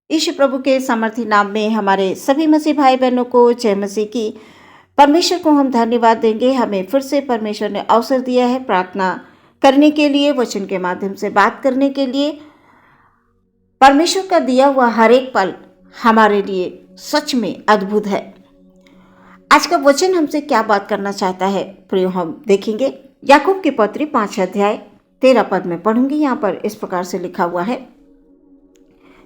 ईश प्रभु के सामर्थी नाम में हमारे सभी मसीह भाई बहनों को जय मसीह की। परमेश्वर को हम धन्यवाद देंगे। हमें फिर से परमेश्वर ने अवसर दिया है प्रार्थना करने के लिए, वचन के माध्यम से बात करने के लिए। परमेश्वर का दिया हुआ हर एक पल हमारे लिए सच में अद्भुत है। आज का वचन हमसे क्या बात करना चाहता है प्रियो, हम देखेंगे। याकूब की पत्री 5 अध्याय 13 पद में पढ़ूंगी। यहाँ पर इस प्रकार से लिखा हुआ है,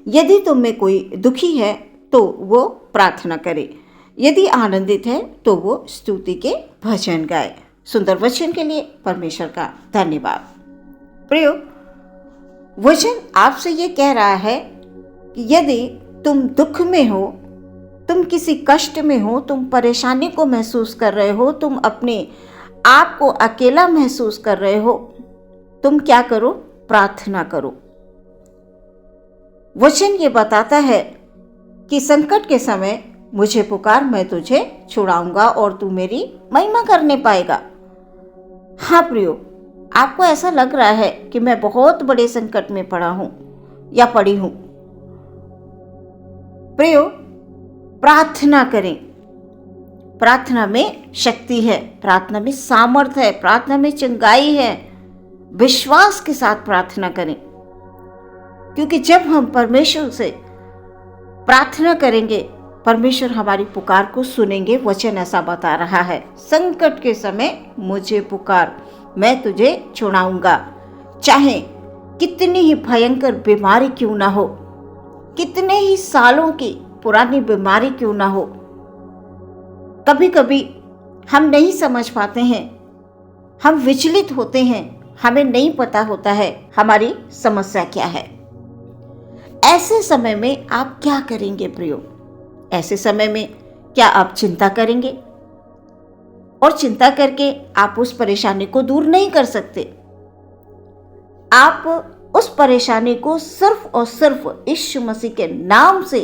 यदि तुम में कोई दुखी है तो वो प्रार्थना करे, यदि आनंदित है तो वो स्तुति के भजन गाए। सुंदर वचन के लिए परमेश्वर का धन्यवाद। प्रियो, वचन आपसे ये कह रहा है कि यदि तुम दुख में हो, तुम किसी कष्ट में हो, तुम परेशानी को महसूस कर रहे हो, तुम अपने आप को अकेला महसूस कर रहे हो, तुम क्या करो? प्रार्थना करो। वचन ये बताता है कि संकट के समय मुझे पुकार, मैं तुझे छुड़ाऊंगा और तू मेरी महिमा करने पाएगा। हाँ प्रियो, आपको ऐसा लग रहा है कि मैं बहुत बड़े संकट में पड़ा हूं या पड़ी हूं। प्रियो, प्रार्थना करें। प्रार्थना में शक्ति है, प्रार्थना में सामर्थ है, प्रार्थना में चंगाई है। विश्वास के साथ प्रार्थना करें, क्योंकि जब हम परमेश्वर से प्रार्थना करेंगे, परमेश्वर हमारी पुकार को सुनेंगे। वचन ऐसा बता रहा है, संकट के समय मुझे पुकार, मैं तुझे छुड़ाऊंगा। चाहे कितनी ही भयंकर बीमारी क्यों ना हो, कितने ही सालों की पुरानी बीमारी क्यों ना हो, कभी कभी हम नहीं समझ पाते हैं, हम विचलित होते हैं, हमें नहीं पता होता है हमारी समस्या क्या है। ऐसे समय में आप क्या करेंगे प्रियो? ऐसे समय में क्या आप चिंता करेंगे? और चिंता करके आप उस परेशानी को दूर नहीं कर सकते। आप उस परेशानी को सिर्फ और सिर्फ यीशु मसीह के नाम से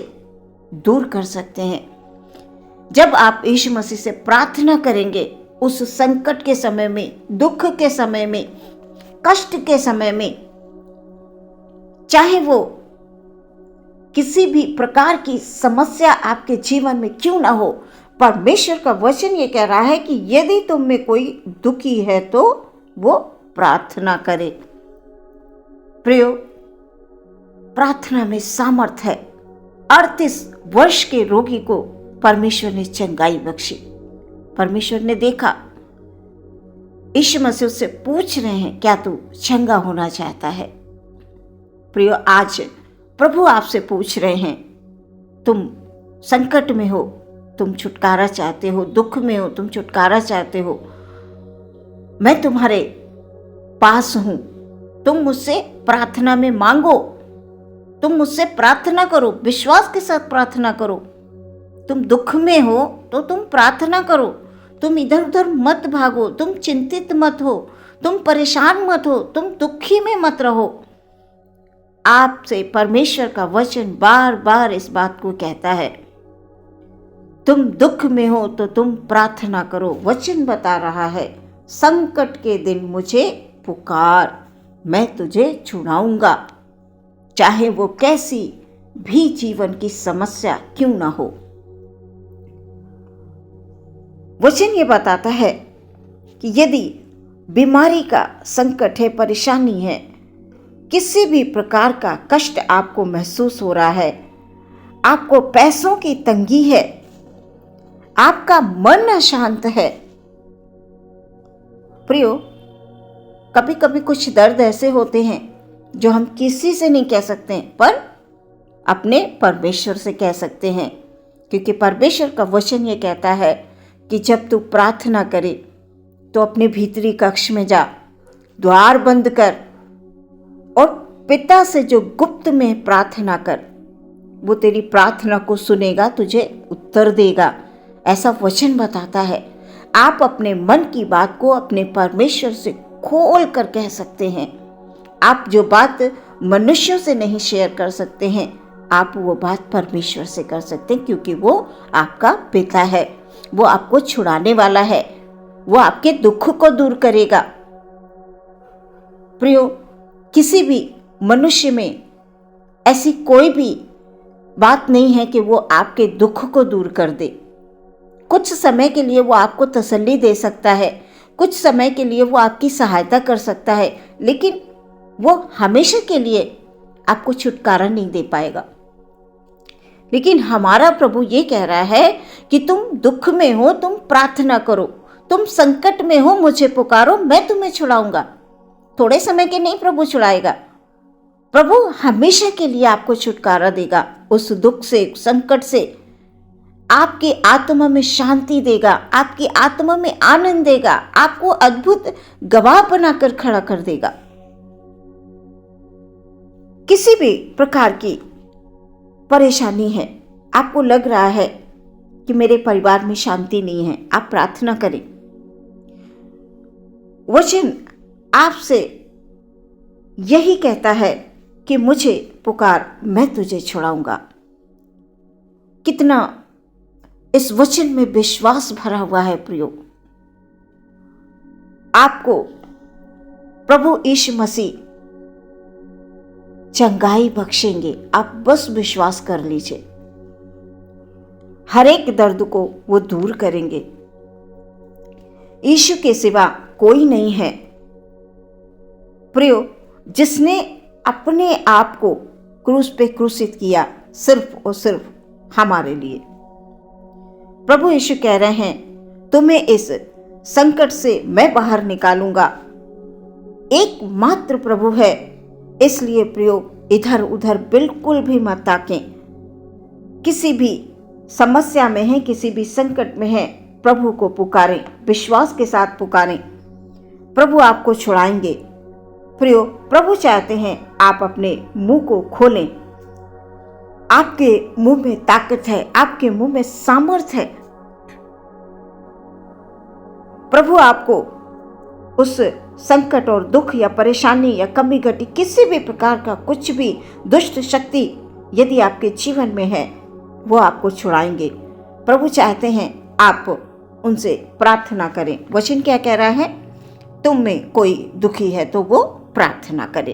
दूर कर सकते हैं। जब आप यीशु मसीह से प्रार्थना करेंगे, उस संकट के समय में, दुख के समय में, कष्ट के समय में, चाहे वो किसी भी प्रकार की समस्या आपके जीवन में क्यों ना हो, परमेश्वर का वचन ये कह रहा है कि यदि तुम में कोई दुखी है तो वो प्रार्थना करे। प्रियो, प्रार्थना में सामर्थ है। 38 वर्ष के रोगी को परमेश्वर ने चंगाई बख्शी। परमेश्वर ने देखा, यीशु मसीह उससे पूछ रहे हैं, क्या तू चंगा होना चाहता है? प्रियो, आज प्रभु आपसे पूछ रहे हैं, तुम संकट में हो, तुम छुटकारा चाहते हो, दुख में हो, तुम छुटकारा चाहते हो, मैं तुम्हारे पास हूं। तुम मुझसे प्रार्थना में मांगो, तुम मुझसे प्रार्थना करो, विश्वास के साथ प्रार्थना करो। तुम दुख में हो तो तुम प्रार्थना करो, तुम इधर उधर मत भागो, तुम चिंतित मत हो, तुम परेशान मत हो, तुम दुखी में मत रहो। आपसे परमेश्वर का वचन बार बार इस बात को कहता है, तुम दुख में हो तो तुम प्रार्थना करो। वचन बता रहा है, संकट के दिन मुझे पुकार, मैं तुझे छुड़ाऊंगा, चाहे वो कैसी भी जीवन की समस्या क्यों ना हो। वचन ये बताता है कि यदि बीमारी का संकट है, परेशानी है, किसी भी प्रकार का कष्ट आपको महसूस हो रहा है, आपको पैसों की तंगी है, आपका मन अशांत है। प्रियो, कभी कभी कुछ दर्द ऐसे होते हैं जो हम किसी से नहीं कह सकते हैं, पर अपने परमेश्वर से कह सकते हैं, क्योंकि परमेश्वर का वचन ये कहता है कि जब तू प्रार्थना करे तो अपने भीतरी कक्ष में जा, द्वार बंद कर और पिता से जो गुप्त में प्रार्थना कर, वो तेरी प्रार्थना को सुनेगा, तुझे उत्तर देगा। ऐसा वचन बताता है। आप अपने मन की बात को अपने परमेश्वर से खोल कर कह सकते हैं। आप जो बात मनुष्यों से नहीं शेयर कर सकते हैं, आप वो बात परमेश्वर से कर सकते हैं, क्योंकि वो आपका पिता है, वो आपको छुड़ाने वाला है, वो आपके दुख को दूर करेगा। प्रियो, किसी भी मनुष्य में ऐसी कोई भी बात नहीं है कि वो आपके दुख को दूर कर दे। कुछ समय के लिए वो आपको तसल्ली दे सकता है, कुछ समय के लिए वो आपकी सहायता कर सकता है, लेकिन वो हमेशा के लिए आपको छुटकारा नहीं दे पाएगा। लेकिन हमारा प्रभु ये कह रहा है कि तुम दुख में हो, तुम प्रार्थना करो, तुम संकट में हो, मुझे पुकारो, मैं तुम्हें छुड़ाऊंगा। थोड़े समय के नहीं प्रभु छुड़ाएगा, प्रभु हमेशा के लिए आपको छुटकारा देगा। उस दुख से, संकट से आपकी आत्मा में शांति देगा, आपकी आत्मा में आनंद देगा, आपको अद्भुत गवाह बनाकर खड़ा कर देगा। किसी भी प्रकार की परेशानी है, आपको लग रहा है कि मेरे परिवार में शांति नहीं है, आप प्रार्थना करें। वचन आपसे यही कहता है कि मुझे पुकार, मैं तुझे छुड़ाऊंगा। कितना इस वचन में विश्वास भरा हुआ है प्रियो। आपको प्रभु यीशु मसीह चंगाई बख्शेंगे, आप बस विश्वास कर लीजिए। हर एक दर्द को वो दूर करेंगे। यीशु के सिवा कोई नहीं है प्रियो, जिसने अपने आप को क्रूस पे क्रूसित किया सिर्फ और सिर्फ हमारे लिए। प्रभु यीशु कह रहे हैं, तुम्हें इस संकट से मैं बाहर निकालूंगा। एकमात्र प्रभु है, इसलिए प्रियो इधर उधर बिल्कुल भी मत ताकें। किसी भी समस्या में है, किसी भी संकट में है, प्रभु को पुकारें, विश्वास के साथ पुकारें, प्रभु आपको छुड़ाएंगे। प्रियो, प्रभु चाहते हैं आप अपने मुंह को खोलें। आपके मुंह में ताकत है, आपके मुंह में सामर्थ है। प्रभु आपको उस संकट और दुख या परेशानी या कमी घटी किसी भी प्रकार का कुछ भी दुष्ट शक्ति यदि आपके जीवन में है, वो आपको छुड़ाएंगे। प्रभु चाहते हैं आप उनसे प्रार्थना करें। वचन क्या कह रहा है? तुम में कोई दुखी है तो वो प्रार्थना करे।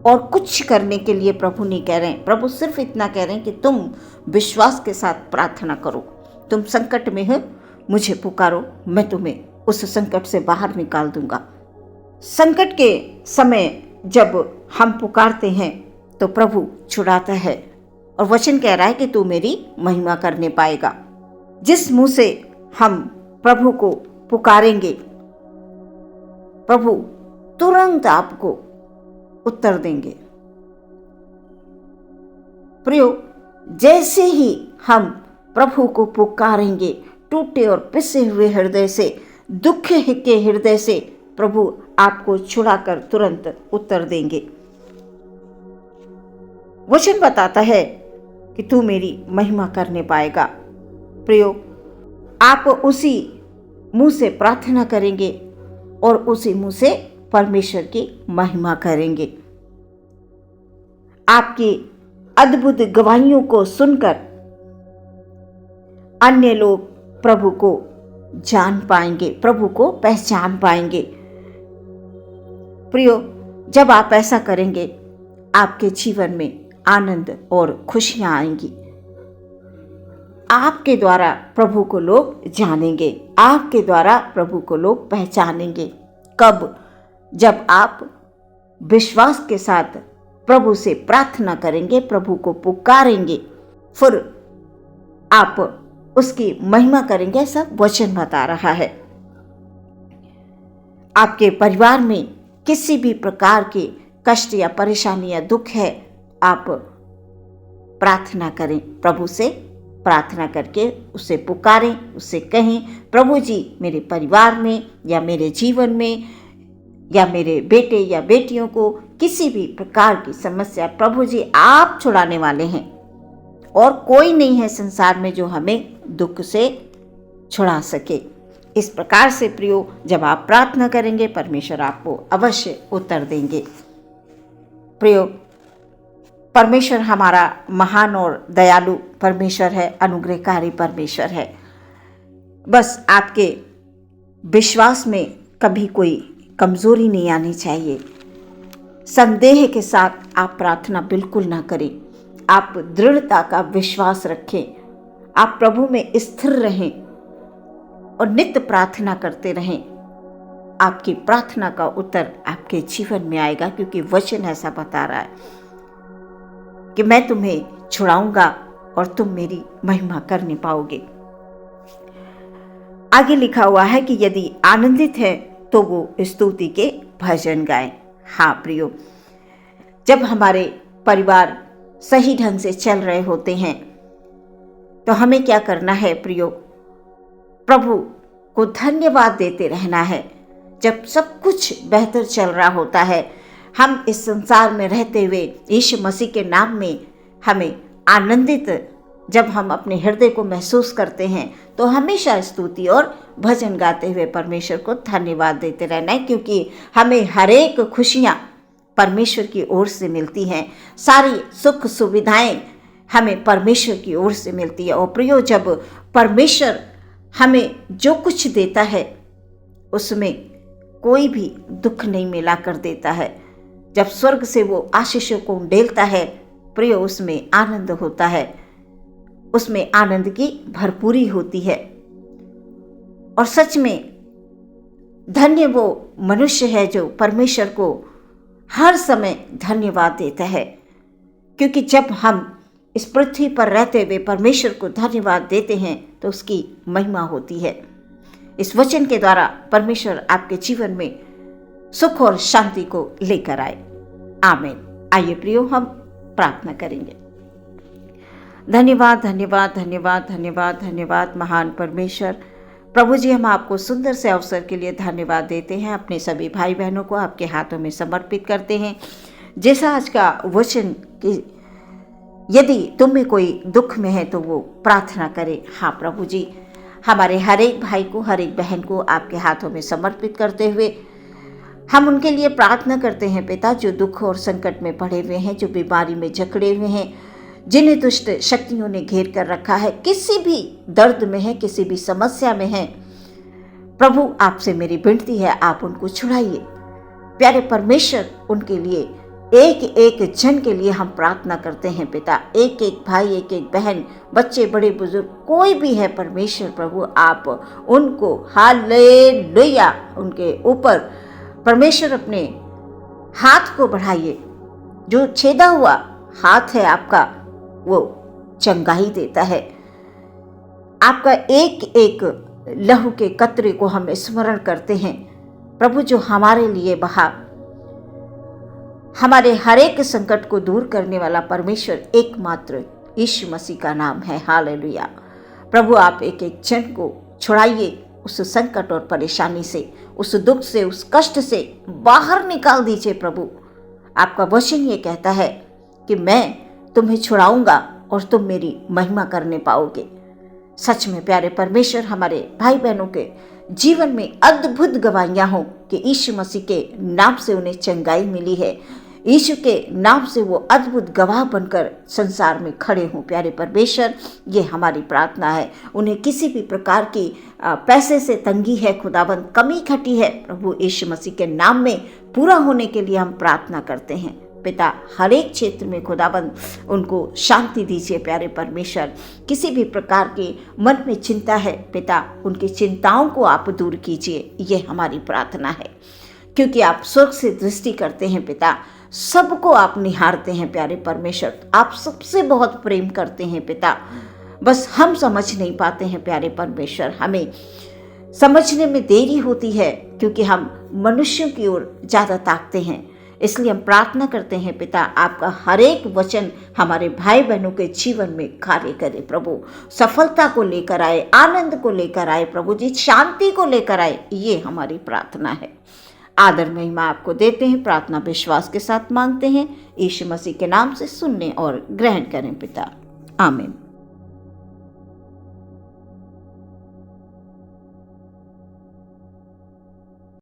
और कुछ करने के लिए प्रभु नहीं कह रहे हैं। प्रभु सिर्फ इतना कह रहे हैं कि तुम विश्वास के साथ प्रार्थना करो। तुम संकट में हो, मुझे पुकारो, मैं तुम्हें उस संकट से बाहर निकाल दूंगा। संकट के समय जब हम पुकारते हैं तो प्रभु छुड़ाता है। और वचन कह रहा है कि तू मेरी महिमा करने पाएगा। जिस मुंह से हम प्रभु को पुकारेंगे, प्रभु तुरंत आपको उत्तर देंगे। प्रियो, जैसे ही हम प्रभु को पुकारेंगे, टूटे और पिसे हुए हृदय से, दुख के हृदय से, प्रभु आपको छुड़ाकर तुरंत उत्तर देंगे। वचन बताता है कि तू मेरी महिमा करने पाएगा। प्रियो, आप उसी मुंह से प्रार्थना करेंगे और उसी मुंह से परमेश्वर की महिमा करेंगे। आपकी अद्भुत गवाहियों को सुनकर अन्य लोग प्रभु को जान पाएंगे, प्रभु को पहचान पाएंगे। प्रियो, जब आप ऐसा करेंगे, आपके जीवन में आनंद और खुशियां आएंगी। आपके द्वारा प्रभु को लोग जानेंगे, आपके द्वारा प्रभु को लोग पहचानेंगे। कब? जब आप विश्वास के साथ प्रभु से प्रार्थना करेंगे, प्रभु को पुकारेंगे, फिर आप उसकी महिमा करेंगे। ऐसा वचन बता रहा है। आपके परिवार में किसी भी प्रकार के कष्ट या परेशानी या दुख है, आप प्रार्थना करें, प्रभु से प्रार्थना करके उसे पुकारें, उससे कहें, प्रभु जी मेरे परिवार में या मेरे जीवन में या मेरे बेटे या बेटियों को किसी भी प्रकार की समस्या, प्रभु जी आप छुड़ाने वाले हैं। और कोई नहीं है संसार में जो हमें दुख से छुड़ा सके। इस प्रकार से प्रियो, जब आप प्रार्थना करेंगे, परमेश्वर आपको अवश्य उत्तर देंगे। प्रियो, परमेश्वर हमारा महान और दयालु परमेश्वर है, अनुग्रहकारी परमेश्वर है। बस आपके विश्वास में कभी कोई कमजोरी नहीं आनी चाहिए। संदेह के साथ आप प्रार्थना बिल्कुल ना करें। आप दृढ़ता का विश्वास रखें, आप प्रभु में स्थिर रहें और नित्य प्रार्थना करते रहें। आपकी प्रार्थना का उत्तर आपके जीवन में आएगा, क्योंकि वचन ऐसा बता रहा है कि मैं तुम्हें छुड़ाऊंगा और तुम मेरी महिमा कर नहीं पाओगे। आगे लिखा हुआ है कि यदि आनंदित है तो वो स्तुति के भजन गाएं। हाँ प्रियो, जब हमारे परिवार सही ढंग से चल रहे होते हैं तो हमें क्या करना है प्रियो? प्रभु को धन्यवाद देते रहना है। जब सब कुछ बेहतर चल रहा होता है, हम इस संसार में रहते हुए यीशु मसीह के नाम में हमें आनंदित जब हम अपने हृदय को महसूस करते हैं तो हमेशा स्तुति और भजन गाते हुए परमेश्वर को धन्यवाद देते रहना है, क्योंकि हमें हर एक खुशियाँ परमेश्वर की ओर से मिलती हैं। सारी सुख सुविधाएं हमें परमेश्वर की ओर से मिलती है। और प्रियो, जब परमेश्वर हमें जो कुछ देता है उसमें कोई भी दुख नहीं मिला कर देता है। जब स्वर्ग से वो आशीषों को उंडेलता है प्रियो, उसमें आनंद होता है, उसमें आनंद की भरपूरी होती है। और सच में धन्य वो मनुष्य है जो परमेश्वर को हर समय धन्यवाद देता है, क्योंकि जब हम इस पृथ्वी पर रहते हुए परमेश्वर को धन्यवाद देते हैं तो उसकी महिमा होती है। इस वचन के द्वारा परमेश्वर आपके जीवन में सुख और शांति को लेकर आए। आमीन। आइए प्रियो, हम प्रार्थना करेंगे। धन्यवाद धन्यवाद धन्यवाद धन्यवाद धन्यवाद महान परमेश्वर। प्रभु जी, हम आपको सुंदर से अवसर के लिए धन्यवाद देते हैं। अपने सभी भाई बहनों को आपके हाथों में समर्पित करते हैं। जैसा आज का वचन कि यदि तुम में कोई दुख में है तो वो प्रार्थना करे। हाँ प्रभु जी, हमारे हर एक भाई को, हर एक बहन को आपके हाथों में समर्पित करते हुए हम उनके लिए प्रार्थना करते हैं पिता, जो दुख और संकट में पड़े हुए हैं, जो बीमारी में जकड़े हुए हैं, जिन्हें दुष्ट शक्तियों ने घेर कर रखा है, किसी भी दर्द में है, किसी भी समस्या में है। प्रभु, आपसे मेरी विनती है, आप उनको छुड़ाइए। प्यारे परमेश्वर, उनके लिए एक एक जन के लिए हम प्रार्थना करते हैं पिता। एक एक भाई, एक एक बहन, बच्चे, बड़े बुजुर्ग, कोई भी है परमेश्वर प्रभु, आप उनको हालेलुया उनके ऊपर परमेश्वर अपने हाथ को बढ़ाइए। जो छेदा हुआ हाथ है आपका, वो चंगाई देता है। आपका एक एक लहू के कतरे को हम स्मरण करते हैं प्रभु, जो हमारे लिए बहा। हमारे हर एक संकट को दूर करने वाला परमेश्वर एकमात्र यीशु मसीह का नाम है। हालेलुया। प्रभु, आप एक एक जन को छुड़ाइए उस संकट और परेशानी से, उस दुख से, उस कष्ट से बाहर निकाल दीजिए प्रभु। आपका वचन ये कहता है कि मैं तुम्हें छुड़ाऊंगा और तुम मेरी महिमा करने पाओगे। सच में प्यारे परमेश्वर, हमारे भाई बहनों के जीवन में अद्भुत गवाहियां हों कि यीशु मसीह के नाम से उन्हें चंगाई मिली है। यीशु के नाम से वो अद्भुत गवाह बनकर संसार में खड़े हों। प्यारे परमेश्वर, ये हमारी प्रार्थना है। उन्हें किसी भी प्रकार की पैसे से तंगी है खुदाबंद, कमी घटी है प्रभु, यीशु मसीह के नाम में पूरा होने के लिए हम प्रार्थना करते हैं पिता। हर एक क्षेत्र में खुदाबंद उनको शांति दीजिए प्यारे परमेश्वर। किसी भी प्रकार के मन में चिंता है पिता, उनकी चिंताओं को आप दूर कीजिए, ये हमारी प्रार्थना है। क्योंकि आप स्वर्ग से दृष्टि करते हैं पिता, सबको आप निहारते हैं प्यारे परमेश्वर। आप सबसे बहुत प्रेम करते हैं पिता, बस हम समझ नहीं पाते हैं प्यारे परमेश्वर। हमें समझने में देरी होती है क्योंकि हम मनुष्यों की ओर ज़्यादा ताकते हैं। इसलिए हम प्रार्थना करते हैं पिता, आपका हर एक वचन हमारे भाई बहनों के जीवन में कार्य करे प्रभु। सफलता को लेकर आए, आनंद को लेकर आए प्रभु जी, शांति को लेकर आए, ये हमारी प्रार्थना है। आदर महिमा आपको देते हैं, प्रार्थना विश्वास के साथ मांगते हैं, यीशु मसीह के नाम से सुनने और ग्रहण करें पिता। आमीन।